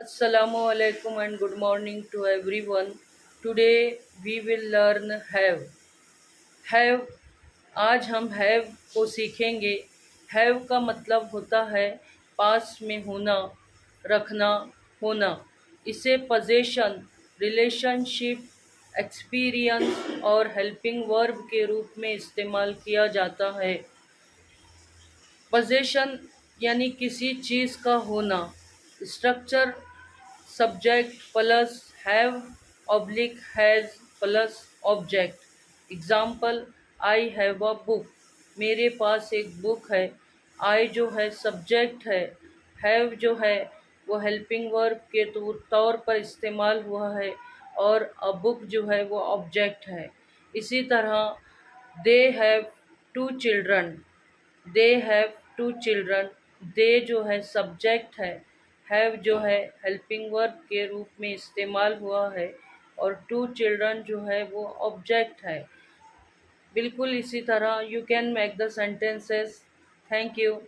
Assalamu alaikum and good morning to everyone. Today we will learn have. Have आज हम have को सीखेंगे। have का मतलब होता है पास में होना, रखना, होना। इसे possession, रिलेशनशिप, एक्सपीरियंस और हेल्पिंग वर्ब के रूप में इस्तेमाल किया जाता है। possession यानी किसी चीज़ का होना। Structure subject plus have oblique has plus object। Example I have a book। मेरे पास एक बुक है। I जो है सब्जेक्ट है। have जो है वो हेल्पिंग वर्ब के तौर पर इस्तेमाल हुआ है और a book जो है वो ऑब्जेक्ट है। इसी तरह they have two children। They have two children. They जो है सब्जेक्ट है। हैव जो है हेल्पिंग वर्ब के रूप में इस्तेमाल हुआ है और टू चिल्ड्रन जो है वो ऑब्जेक्ट है। बिल्कुल इसी तरह you can make the sentences. Thank you.